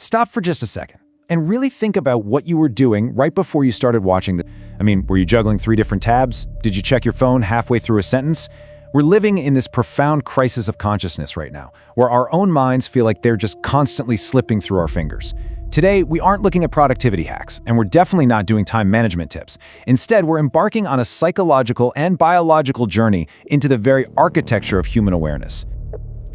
Stop for just a second and really think about what you were doing right before you started watching were you juggling 3 different tabs? Did you check your phone halfway through a sentence? We're living in this profound crisis of consciousness right now, where our own minds feel like they're just constantly slipping through our fingers. Today, we aren't looking at productivity hacks, and we're definitely not doing time management tips. Instead, we're embarking on a psychological and biological journey into the very architecture of human awareness.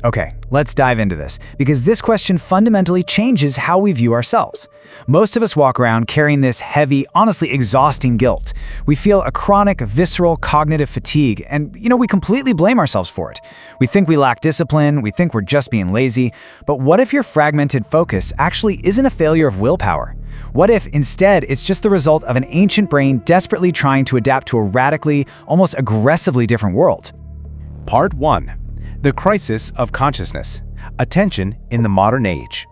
Okay, let's dive into this, because this question fundamentally changes how we view ourselves. Most of us walk around carrying this heavy, honestly exhausting guilt. We feel a chronic, visceral cognitive fatigue, and we completely blame ourselves for it. We think we lack discipline, we think we're just being lazy, but what if your fragmented focus actually isn't a failure of willpower? What if, instead, it's just the result of an ancient brain desperately trying to adapt to a radically, almost aggressively different world? Part 1. The crisis of consciousness. Attention in the modern age.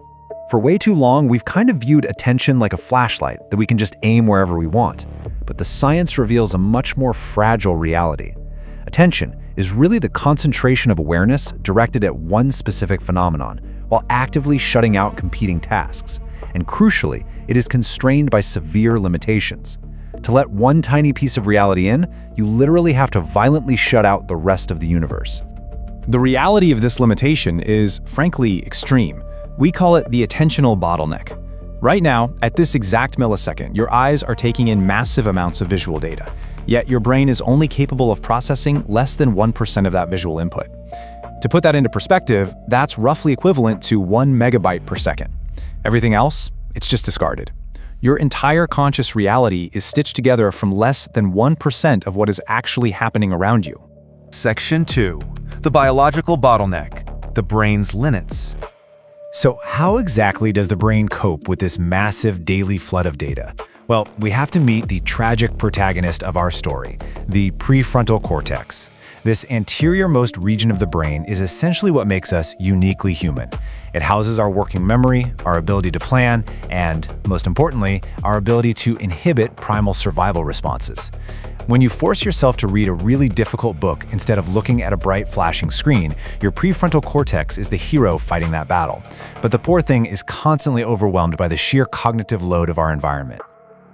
For way too long, we've kind of viewed attention like a flashlight that we can just aim wherever we want. But the science reveals a much more fragile reality. Attention is really the concentration of awareness directed at one specific phenomenon, while actively shutting out competing tasks. And crucially, it is constrained by severe limitations. To let one tiny piece of reality in, you literally have to violently shut out the rest of the universe. The reality of this limitation is, frankly, extreme. We call it the attentional bottleneck. Right now, at this exact millisecond, your eyes are taking in massive amounts of visual data, yet your brain is only capable of processing less than 1% of that visual input. To put that into perspective, that's roughly equivalent to 1 megabyte per second. Everything else, it's just discarded. Your entire conscious reality is stitched together from less than 1% of what is actually happening around you. Section 2. The biological bottleneck. The brain's limits. So how exactly does the brain cope with this massive daily flood of data? Well, we have to meet the tragic protagonist of our story, the prefrontal cortex. This anterior-most region of the brain is essentially what makes us uniquely human. It houses our working memory, our ability to plan, and, most importantly, our ability to inhibit primal survival responses. When you force yourself to read a really difficult book instead of looking at a bright flashing screen, your prefrontal cortex is the hero fighting that battle. But the poor thing is constantly overwhelmed by the sheer cognitive load of our environment.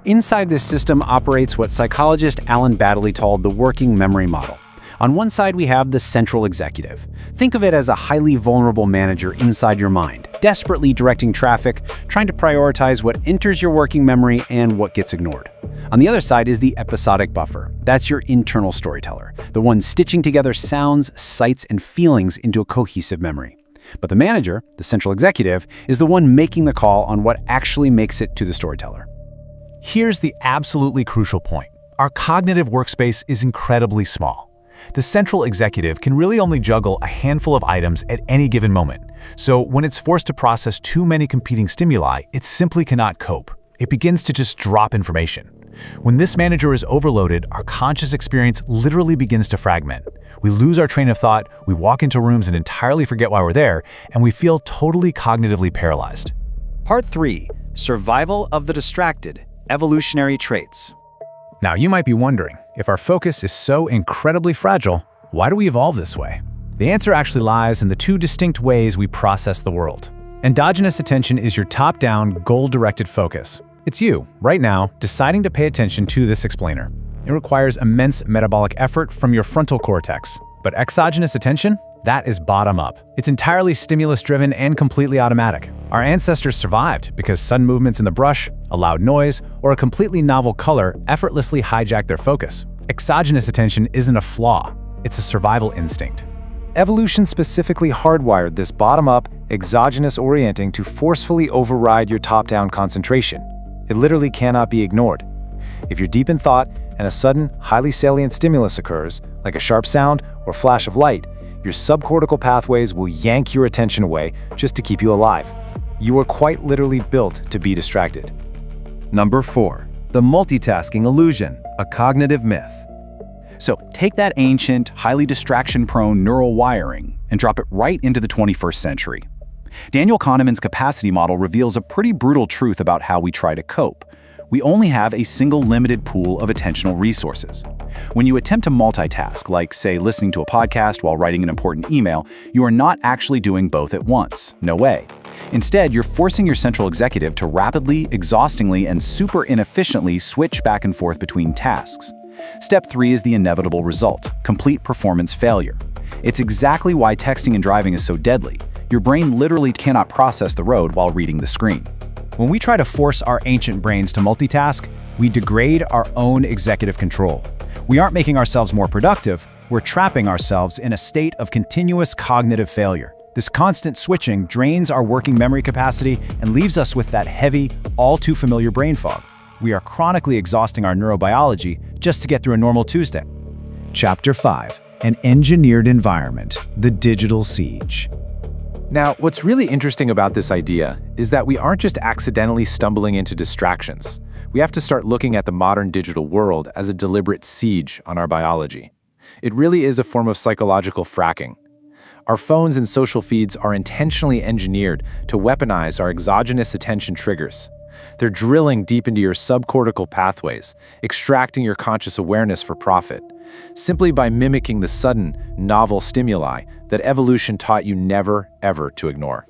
Inside this system operates what psychologist Alan Baddeley called the working memory model. On one side, we have the central executive. Think of it as a highly vulnerable manager inside your mind, desperately directing traffic, trying to prioritize what enters your working memory and what gets ignored. On the other side is the episodic buffer. That's your internal storyteller, the one stitching together sounds, sights, and feelings into a cohesive memory. But the manager, the central executive, is the one making the call on what actually makes it to the storyteller. Here's the absolutely crucial point. Our cognitive workspace is incredibly small. The central executive can really only juggle a handful of items at any given moment. So when it's forced to process too many competing stimuli, it simply cannot cope. It begins to just drop information. When this manager is overloaded, our conscious experience literally begins to fragment. We lose our train of thought, we walk into rooms and entirely forget why we're there, and we feel totally cognitively paralyzed. Part 3. Survival of the distracted. Evolutionary traits. Now, you might be wondering, if our focus is so incredibly fragile, why do we evolve this way? The answer actually lies in the 2 distinct ways we process the world. Endogenous attention is your top-down, goal-directed focus. It's you, right now, deciding to pay attention to this explainer. It requires immense metabolic effort from your frontal cortex. But exogenous attention? That is bottom-up. It's entirely stimulus-driven and completely automatic. Our ancestors survived because sudden movements in the brush, a loud noise, or a completely novel color effortlessly hijacked their focus. Exogenous attention isn't a flaw, it's a survival instinct. Evolution specifically hardwired this bottom-up, exogenous orienting to forcefully override your top-down concentration. It literally cannot be ignored. If you're deep in thought and a sudden, highly salient stimulus occurs, like a sharp sound or flash of light, your subcortical pathways will yank your attention away just to keep you alive. You are quite literally built to be distracted. Number 4. The multitasking illusion, a cognitive myth. So take that ancient, highly distraction-prone neural wiring and drop it right into the 21st century. Daniel Kahneman's capacity model reveals a pretty brutal truth about how we try to cope. We only have a single limited pool of attentional resources. When you attempt to multitask, like, say, listening to a podcast while writing an important email, you are not actually doing both at once. No way. Instead, you're forcing your central executive to rapidly, exhaustingly, and super inefficiently switch back and forth between tasks. Step 3 is the inevitable result: complete performance failure. It's exactly why texting and driving is so deadly. Your brain literally cannot process the road while reading the screen. When we try to force our ancient brains to multitask, we degrade our own executive control. We aren't making ourselves more productive, we're trapping ourselves in a state of continuous cognitive failure. This constant switching drains our working memory capacity and leaves us with that heavy, all-too-familiar brain fog. We are chronically exhausting our neurobiology just to get through a normal Tuesday. Chapter 5: An Engineered Environment, the Digital Siege. Now, what's really interesting about this idea is that we aren't just accidentally stumbling into distractions. We have to start looking at the modern digital world as a deliberate siege on our biology. It really is a form of psychological fracking. Our phones and social feeds are intentionally engineered to weaponize our exogenous attention triggers. They're drilling deep into your subcortical pathways, extracting your conscious awareness for profit, simply by mimicking the sudden, novel stimuli that evolution taught you never, ever to ignore.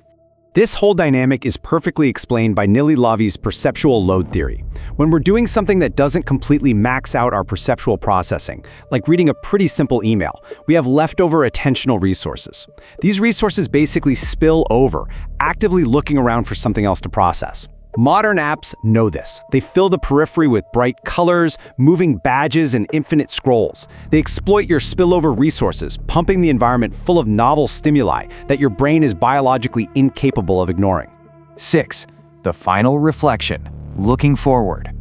This whole dynamic is perfectly explained by Nili Lavi's perceptual load theory. When we're doing something that doesn't completely max out our perceptual processing, like reading a pretty simple email, we have leftover attentional resources. These resources basically spill over, actively looking around for something else to process. Modern apps know this. They fill the periphery with bright colors, moving badges, and infinite scrolls. They exploit your spillover resources, pumping the environment full of novel stimuli that your brain is biologically incapable of ignoring. 6. The final reflection: looking forward.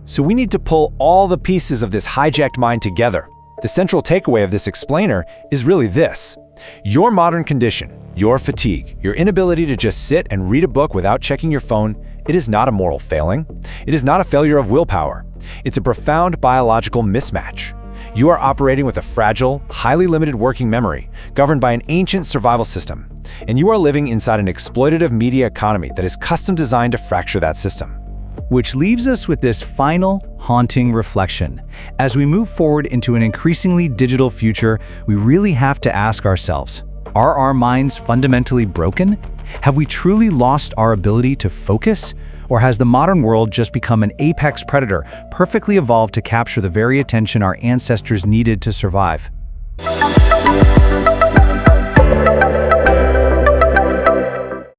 So we need to pull all the pieces of this hijacked mind together. The central takeaway of this explainer is really this: your modern condition, your fatigue, your inability to just sit and read a book without checking your phone, it is not a moral failing. It is not a failure of willpower. It's a profound biological mismatch. You are operating with a fragile, highly limited working memory, governed by an ancient survival system, and you are living inside an exploitative media economy that is custom designed to fracture that system. Which leaves us with this final, haunting reflection. As we move forward into an increasingly digital future, we really have to ask ourselves, are our minds fundamentally broken? Have we truly lost our ability to focus? Or has the modern world just become an apex predator, perfectly evolved to capture the very attention our ancestors needed to survive?